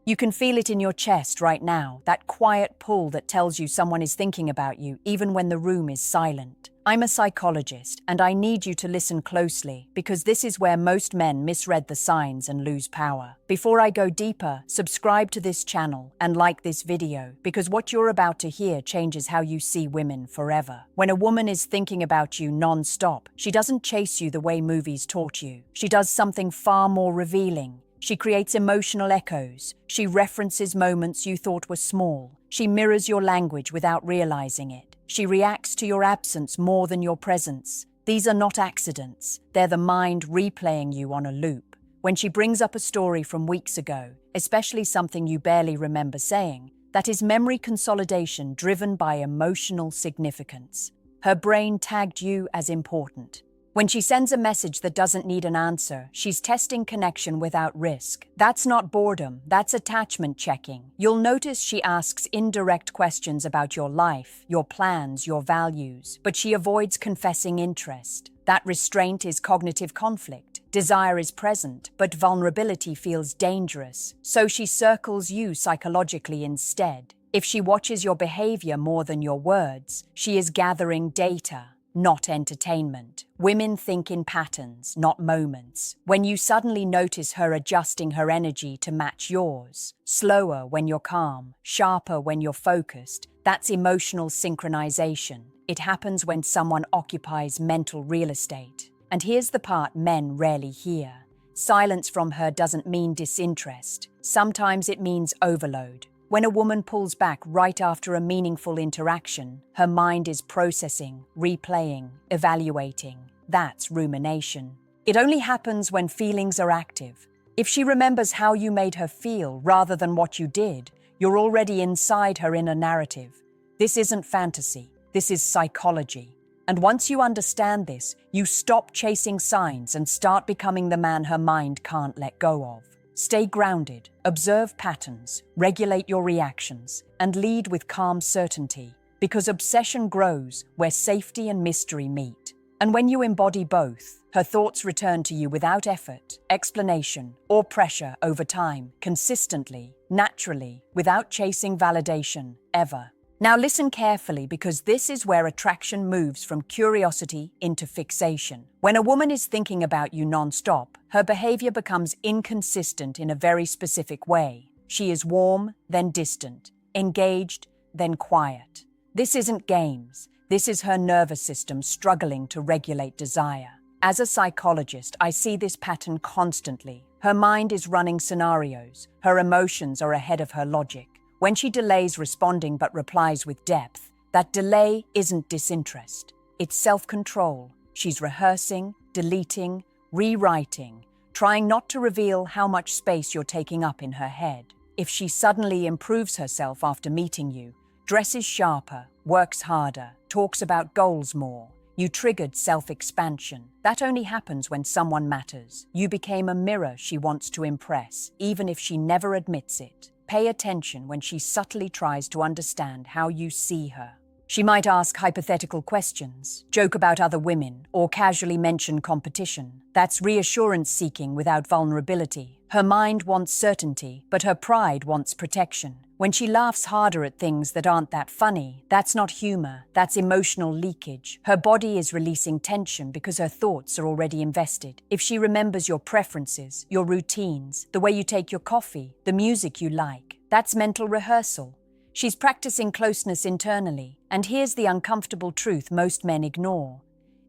You can feel it in your chest right now, that quiet pull that tells you someone is thinking about you even when the room is silent. I'm a psychologist, and I need you to listen closely because this is where most men misread the signs and lose power. Before I go deeper, subscribe to this channel and like this video because what you're about to hear changes how you see women forever. When a woman is thinking about you non-stop, she doesn't chase you the way movies taught you. She does something far more revealing. She creates emotional echoes. She references moments you thought were small. She mirrors your language without realizing it. She reacts to your absence more than your presence. These are not accidents. They're the mind replaying you on a loop. When she brings up a story from weeks ago, especially something you barely remember saying, that is memory consolidation driven by emotional significance. Her brain tagged you as important. When she sends a message that doesn't need an answer, she's testing connection without risk. That's not boredom, that's attachment checking. You'll notice she asks indirect questions about your life, your plans, your values, but she avoids confessing interest. That restraint is cognitive conflict. Desire is present, but vulnerability feels dangerous. So she circles you psychologically instead. If she watches your behavior more than your words, she is gathering data, not entertainment. Women think in patterns, not moments. When you suddenly notice her adjusting her energy to match yours, slower when you're calm, sharper when you're focused, that's emotional synchronization. It happens when someone occupies mental real estate. And here's the part men rarely hear. Silence from her doesn't mean disinterest. Sometimes it means overload. When a woman pulls back right after a meaningful interaction, her mind is processing, replaying, evaluating. That's rumination. It only happens when feelings are active. If she remembers how you made her feel rather than what you did, you're already inside her inner narrative. This isn't fantasy. This is psychology. And once you understand this, you stop chasing signs and start becoming the man her mind can't let go of. Stay grounded, observe patterns, regulate your reactions, and lead with calm certainty, because obsession grows where safety and mystery meet. And when you embody both, her thoughts return to you without effort, explanation, or pressure over time, consistently, naturally, without chasing validation, ever. Now listen carefully because this is where attraction moves from curiosity into fixation. When a woman is thinking about you non-stop, her behavior becomes inconsistent in a very specific way. She is warm, then distant, engaged, then quiet. This isn't games. This is her nervous system struggling to regulate desire. As a psychologist, I see this pattern constantly. Her mind is running scenarios. Her emotions are ahead of her logic. When she delays responding but replies with depth, that delay isn't disinterest. It's self-control. She's rehearsing, deleting, rewriting, trying not to reveal how much space you're taking up in her head. If she suddenly improves herself after meeting you, dresses sharper, works harder, talks about goals more, you triggered self-expansion. That only happens when someone matters. You became a mirror she wants to impress, even if she never admits it. Pay attention when she subtly tries to understand how you see her. She might ask hypothetical questions, joke about other women, or casually mention competition. That's reassurance seeking without vulnerability. Her mind wants certainty, but her pride wants protection. When she laughs harder at things that aren't that funny, that's not humor, that's emotional leakage. Her body is releasing tension because her thoughts are already invested. If she remembers your preferences, your routines, the way you take your coffee, the music you like, that's mental rehearsal. She's practicing closeness internally, and here's the uncomfortable truth most men ignore.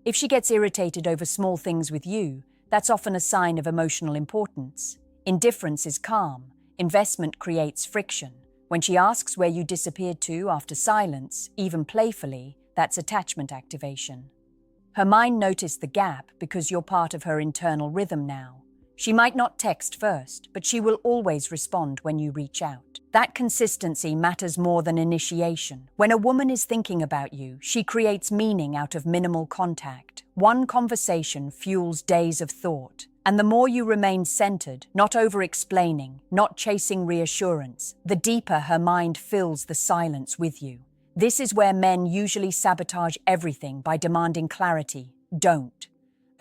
If she gets irritated over small things with you, that's often a sign of emotional importance. Indifference is calm. Investment creates friction. When she asks where you disappeared to after silence, even playfully, that's attachment activation. Her mind noticed the gap because you're part of her internal rhythm now. She might not text first, but she will always respond when you reach out. That consistency matters more than initiation. When a woman is thinking about you, she creates meaning out of minimal contact. One conversation fuels days of thought. And the more you remain centered, not over-explaining, not chasing reassurance, the deeper her mind fills the silence with you. This is where men usually sabotage everything by demanding clarity. Don't.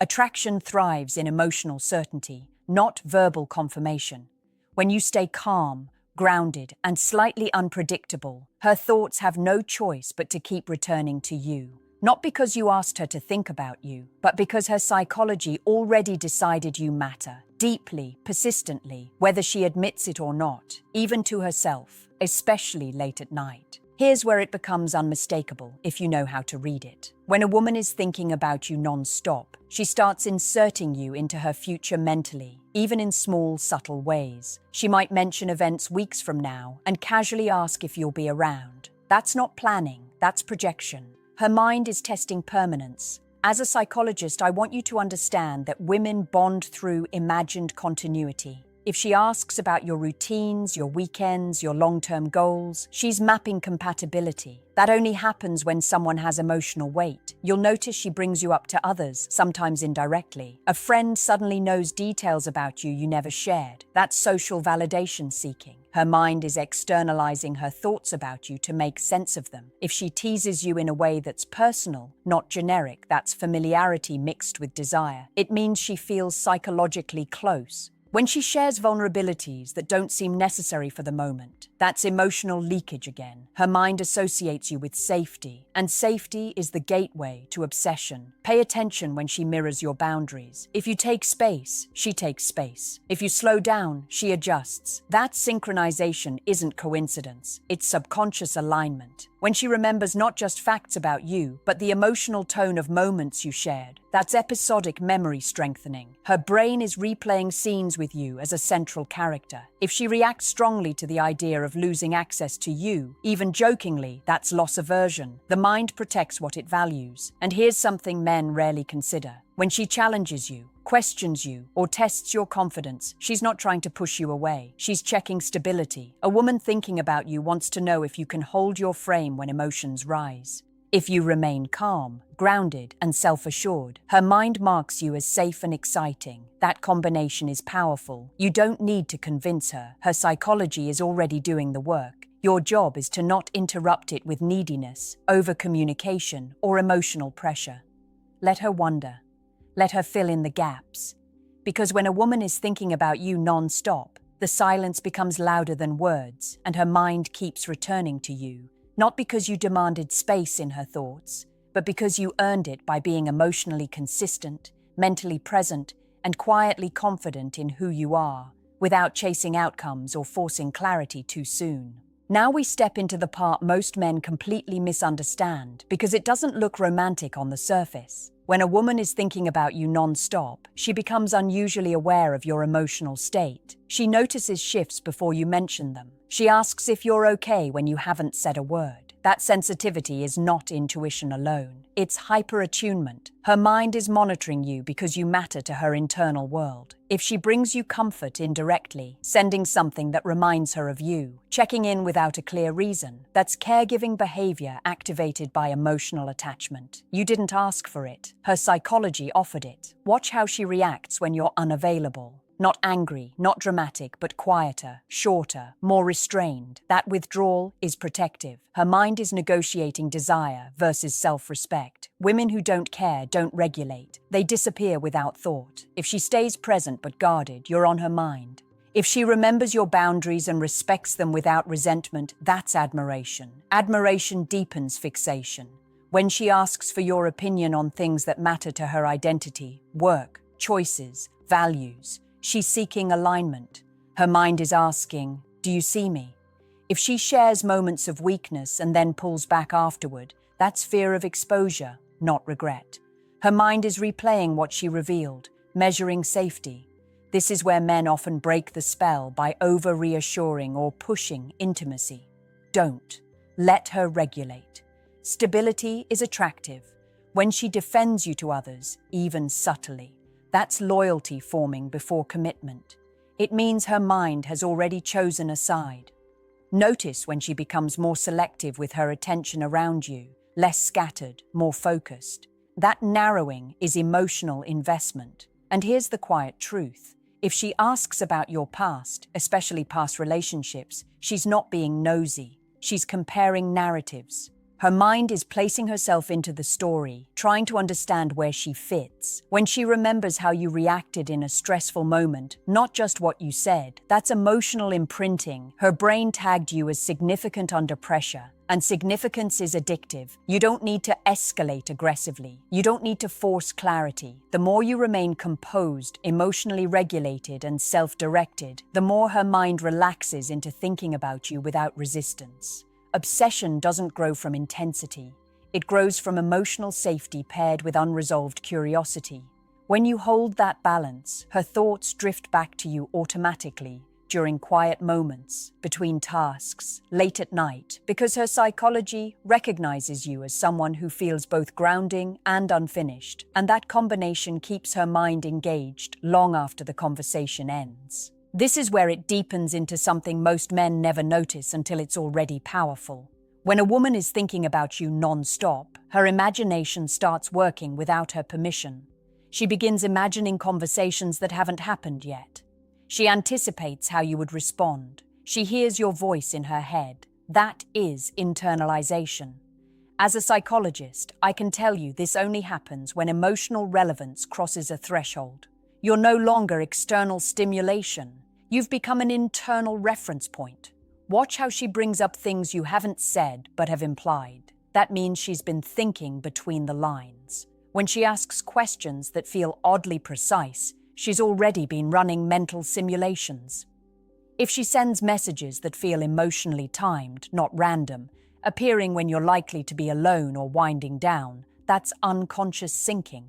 Attraction thrives in emotional certainty, not verbal confirmation. When you stay calm, grounded, and slightly unpredictable. Her thoughts have no choice but to keep returning to you. Not because you asked her to think about you, but because her psychology already decided you matter, deeply, persistently, whether she admits it or not, even to herself, especially late at night. Here's where it becomes unmistakable, if you know how to read it. When a woman is thinking about you non-stop, she starts inserting you into her future mentally, even in small, subtle ways. She might mention events weeks from now and casually ask if you'll be around. That's not planning, that's projection. Her mind is testing permanence. As a psychologist, I want you to understand that women bond through imagined continuity. If she asks about your routines, your weekends, your long-term goals, she's mapping compatibility. That only happens when someone has emotional weight. You'll notice she brings you up to others, sometimes indirectly. A friend suddenly knows details about you you never shared. That's social validation seeking. Her mind is externalizing her thoughts about you to make sense of them. If she teases you in a way that's personal, not generic, that's familiarity mixed with desire. It means she feels psychologically close. When she shares vulnerabilities that don't seem necessary for the moment, that's emotional leakage again. Her mind associates you with safety, and safety is the gateway to obsession. Pay attention when she mirrors your boundaries. If you take space, she takes space. If you slow down, she adjusts. That synchronization isn't coincidence, it's subconscious alignment. When she remembers not just facts about you, but the emotional tone of moments you shared, that's episodic memory strengthening. Her brain is replaying scenes with you as a central character. If she reacts strongly to the idea of losing access to you, even jokingly, that's loss aversion. The mind protects what it values. And here's something men rarely consider. When she challenges you, questions you, or tests your confidence, she's not trying to push you away. She's checking stability. A woman thinking about you wants to know if you can hold your frame when emotions rise. If you remain calm, grounded, and self-assured, her mind marks you as safe and exciting. That combination is powerful. You don't need to convince her. Her psychology is already doing the work. Your job is to not interrupt it with neediness, over-communication, or emotional pressure. Let her wonder. Let her fill in the gaps. Because when a woman is thinking about you non-stop, the silence becomes louder than words, and her mind keeps returning to you. Not because you demanded space in her thoughts, but because you earned it by being emotionally consistent, mentally present, and quietly confident in who you are, without chasing outcomes or forcing clarity too soon. Now we step into the part most men completely misunderstand because it doesn't look romantic on the surface. When a woman is thinking about you non-stop, she becomes unusually aware of your emotional state. She notices shifts before you mention them. She asks if you're okay when you haven't said a word. That sensitivity is not intuition alone. It's hyper-attunement. Her mind is monitoring you because you matter to her internal world. If she brings you comfort indirectly, sending something that reminds her of you, checking in without a clear reason, that's caregiving behavior activated by emotional attachment. You didn't ask for it. Her psychology offered it. Watch how she reacts when you're unavailable. Not angry, not dramatic, but quieter, shorter, more restrained. That withdrawal is protective. Her mind is negotiating desire versus self-respect. Women who don't care don't regulate. They disappear without thought. If she stays present but guarded, you're on her mind. If she remembers your boundaries and respects them without resentment, that's admiration. Admiration deepens fixation. When she asks for your opinion on things that matter to her identity, work, choices, values, she's seeking alignment. Her mind is asking, do you see me? If she shares moments of weakness and then pulls back afterward, that's fear of exposure, not regret. Her mind is replaying what she revealed, measuring safety. This is where men often break the spell by over-reassuring or pushing intimacy. Don't. Let her regulate. Stability is attractive. When she defends you to others, even subtly, that's loyalty forming before commitment. It means her mind has already chosen a side. Notice when she becomes more selective with her attention around you, less scattered, more focused. That narrowing is emotional investment. And here's the quiet truth. If she asks about your past, especially past relationships, she's not being nosy. She's comparing narratives. Her mind is placing herself into the story, trying to understand where she fits. When she remembers how you reacted in a stressful moment, not just what you said, that's emotional imprinting. Her brain tagged you as significant under pressure. And significance is addictive. You don't need to escalate aggressively. You don't need to force clarity. The more you remain composed, emotionally regulated, and self-directed, the more her mind relaxes into thinking about you without resistance. Obsession doesn't grow from intensity. It grows from emotional safety paired with unresolved curiosity. When you hold that balance, her thoughts drift back to you automatically during quiet moments, between tasks, late at night, because her psychology recognizes you as someone who feels both grounding and unfinished, and that combination keeps her mind engaged long after the conversation ends. This is where it deepens into something most men never notice until it's already powerful. When a woman is thinking about you non-stop, her imagination starts working without her permission. She begins imagining conversations that haven't happened yet. She anticipates how you would respond. She hears your voice in her head. That is internalization. As a psychologist, I can tell you this only happens when emotional relevance crosses a threshold. You're no longer external stimulation. You've become an internal reference point. Watch how she brings up things you haven't said but have implied. That means she's been thinking between the lines. When she asks questions that feel oddly precise, she's already been running mental simulations. If she sends messages that feel emotionally timed, not random, appearing when you're likely to be alone or winding down, that's unconscious syncing.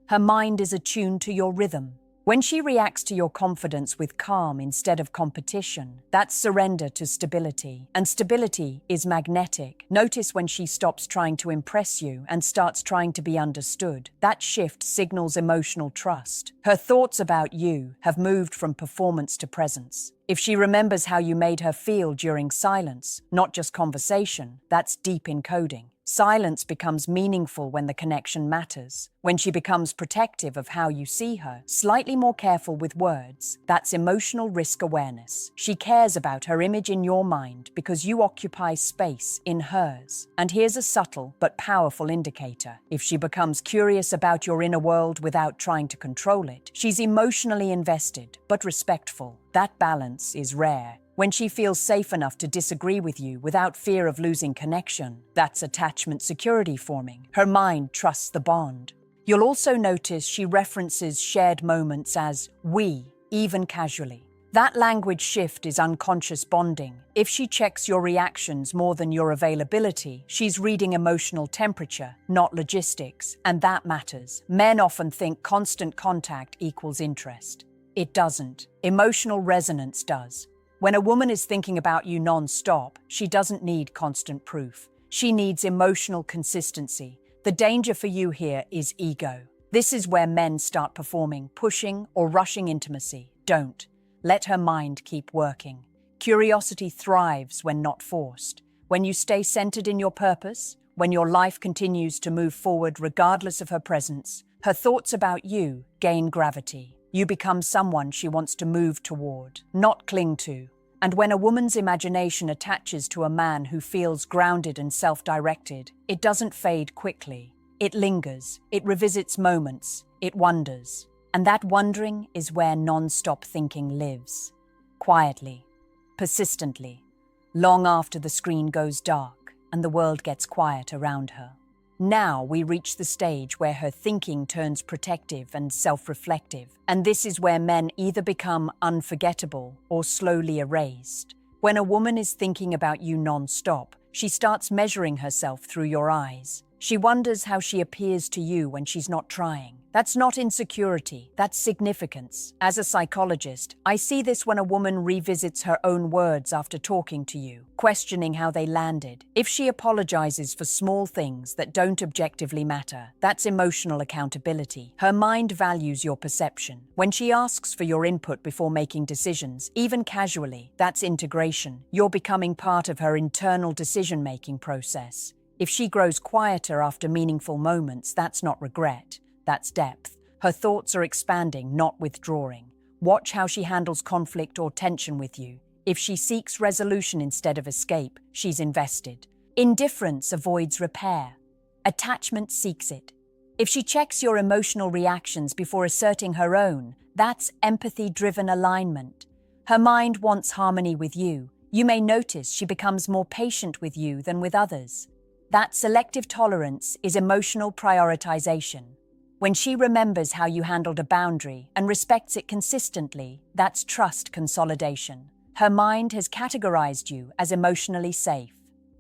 Her mind is attuned to your rhythm. When she reacts to your confidence with calm instead of competition, that's surrender to stability. And stability is magnetic. Notice when she stops trying to impress you and starts trying to be understood. That shift signals emotional trust. Her thoughts about you have moved from performance to presence. If she remembers how you made her feel during silence, not just conversation, that's deep encoding. Silence becomes meaningful when the connection matters. When she becomes protective of how you see her, slightly more careful with words, that's emotional risk awareness. She cares about her image in your mind because you occupy space in hers. And here's a subtle but powerful indicator. If she becomes curious about your inner world without trying to control it, she's emotionally invested but respectful. That balance is rare. When she feels safe enough to disagree with you without fear of losing connection, that's attachment security forming. Her mind trusts the bond. You'll also notice she references shared moments as we, even casually. That language shift is unconscious bonding. If she checks your reactions more than your availability, she's reading emotional temperature, not logistics, and that matters. Men often think constant contact equals interest. It doesn't. Emotional resonance does. When a woman is thinking about you non-stop, she doesn't need constant proof. She needs emotional consistency. The danger for you here is ego. This is where men start performing, pushing, or rushing intimacy. Don't. Let her mind keep working. Curiosity thrives when not forced. When you stay centered in your purpose, when your life continues to move forward regardless of her presence, her thoughts about you gain gravity. You become someone she wants to move toward, not cling to. And when a woman's imagination attaches to a man who feels grounded and self-directed, it doesn't fade quickly. It lingers, it revisits moments, it wonders. And that wondering is where non-stop thinking lives. Quietly, persistently, long after the screen goes dark and the world gets quiet around her. Now we reach the stage where her thinking turns protective and self-reflective, and this is where men either become unforgettable or slowly erased. When a woman is thinking about you non-stop, she starts measuring herself through your eyes. She wonders how she appears to you when she's not trying. That's not insecurity, that's significance. As a psychologist, I see this when a woman revisits her own words after talking to you, questioning how they landed. If she apologizes for small things that don't objectively matter, that's emotional accountability. Her mind values your perception. When she asks for your input before making decisions, even casually, that's integration. You're becoming part of her internal decision-making process. If she grows quieter after meaningful moments, that's not regret. That's depth. Her thoughts are expanding, not withdrawing. Watch how she handles conflict or tension with you. If she seeks resolution instead of escape, she's invested. Indifference avoids repair. Attachment seeks it. If she checks your emotional reactions before asserting her own, that's empathy-driven alignment. Her mind wants harmony with you. You may notice she becomes more patient with you than with others. That selective tolerance is emotional prioritization. When she remembers how you handled a boundary and respects it consistently, that's trust consolidation. Her mind has categorized you as emotionally safe.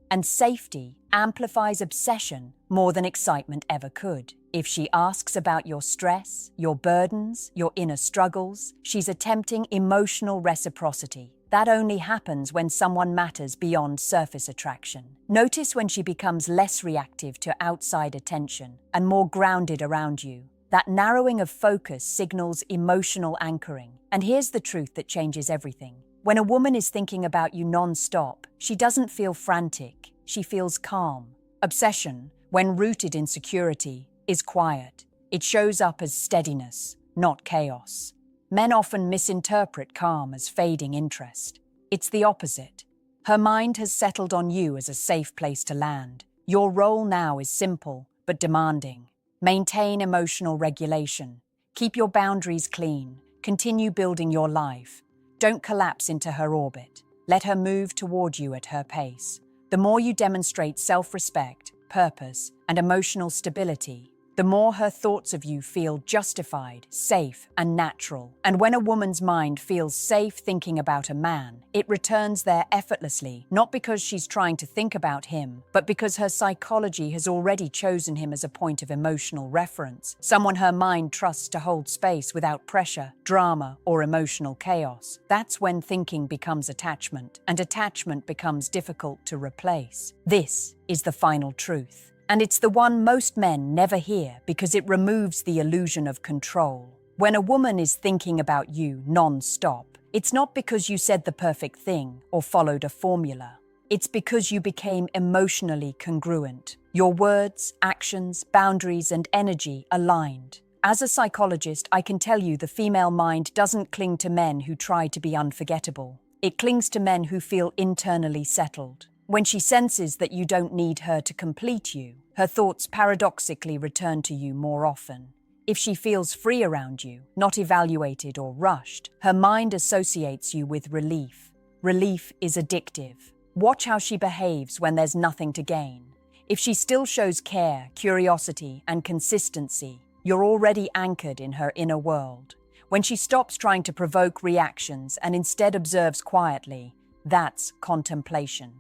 And safety amplifies obsession more than excitement ever could. If she asks about your stress, your burdens, your inner struggles, she's attempting emotional reciprocity. That only happens when someone matters beyond surface attraction. Notice when she becomes less reactive to outside attention and more grounded around you. That narrowing of focus signals emotional anchoring. And here's the truth that changes everything. When a woman is thinking about you non-stop, she doesn't feel frantic, she feels calm. Obsession, when rooted in security, is quiet. It shows up as steadiness, not chaos. Men often misinterpret calm as fading interest. It's the opposite. Her mind has settled on you as a safe place to land. Your role now is simple, but demanding. Maintain emotional regulation. Keep your boundaries clean. Continue building your life. Don't collapse into her orbit. Let her move toward you at her pace. The more you demonstrate self-respect, purpose, and emotional stability, the more her thoughts of you feel justified, safe, and natural. And when a woman's mind feels safe thinking about a man, it returns there effortlessly, not because she's trying to think about him, but because her psychology has already chosen him as a point of emotional reference, someone her mind trusts to hold space without pressure, drama, or emotional chaos. That's when thinking becomes attachment, and attachment becomes difficult to replace. This is the final truth. And it's the one most men never hear because it removes the illusion of control. When a woman is thinking about you non-stop, it's not because you said the perfect thing or followed a formula. It's because you became emotionally congruent. Your words, actions, boundaries, and energy aligned. As a psychologist, I can tell you the female mind doesn't cling to men who try to be unforgettable. It clings to men who feel internally settled. When she senses that you don't need her to complete you, her thoughts paradoxically return to you more often. If she feels free around you, not evaluated or rushed, her mind associates you with relief. Relief is addictive. Watch how she behaves when there's nothing to gain. If she still shows care, curiosity, and consistency, you're already anchored in her inner world. When she stops trying to provoke reactions and instead observes quietly, that's contemplation.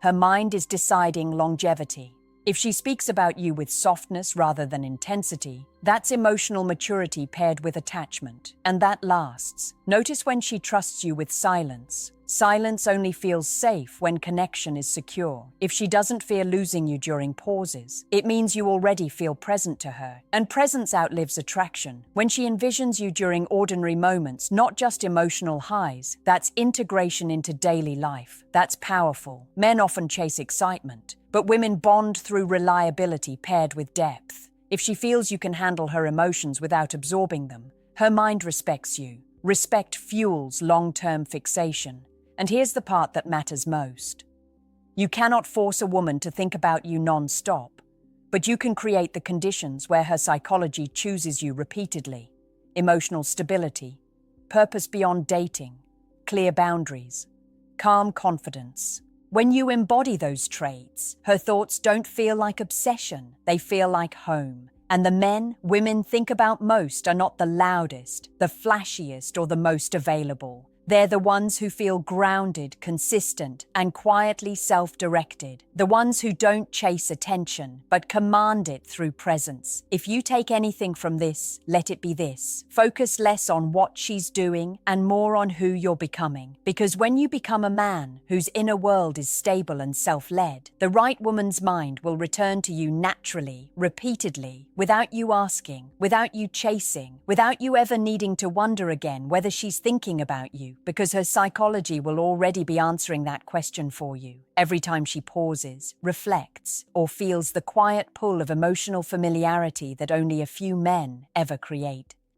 Her mind is deciding longevity. If she speaks about you with softness rather than intensity, that's emotional maturity paired with attachment, and that lasts. Notice when she trusts you with silence. Silence only feels safe when connection is secure. If she doesn't fear losing you during pauses, it means you already feel present to her. And presence outlives attraction. When she envisions you during ordinary moments, not just emotional highs, that's integration into daily life. That's powerful. Men often chase excitement, but women bond through reliability paired with depth. If she feels you can handle her emotions without absorbing them, her mind respects you. Respect fuels long-term fixation. And here's the part that matters most. You cannot force a woman to think about you non-stop, but you can create the conditions where her psychology chooses you repeatedly. Emotional stability, purpose beyond dating, clear boundaries, calm confidence. When you embody those traits, her thoughts don't feel like obsession, they feel like home. And the men women think about most are not the loudest, the flashiest, or the most available. They're the ones who feel grounded, consistent, and quietly self-directed. The ones who don't chase attention, but command it through presence. If you take anything from this, let it be this. Focus less on what she's doing and more on who you're becoming. Because when you become a man whose inner world is stable and self-led, the right woman's mind will return to you naturally, repeatedly, without you asking, without you chasing, without you ever needing to wonder again whether she's thinking about you. Because her psychology will already be answering that question for you every time she pauses, reflects, or feels the quiet pull of emotional familiarity that only a few men ever create.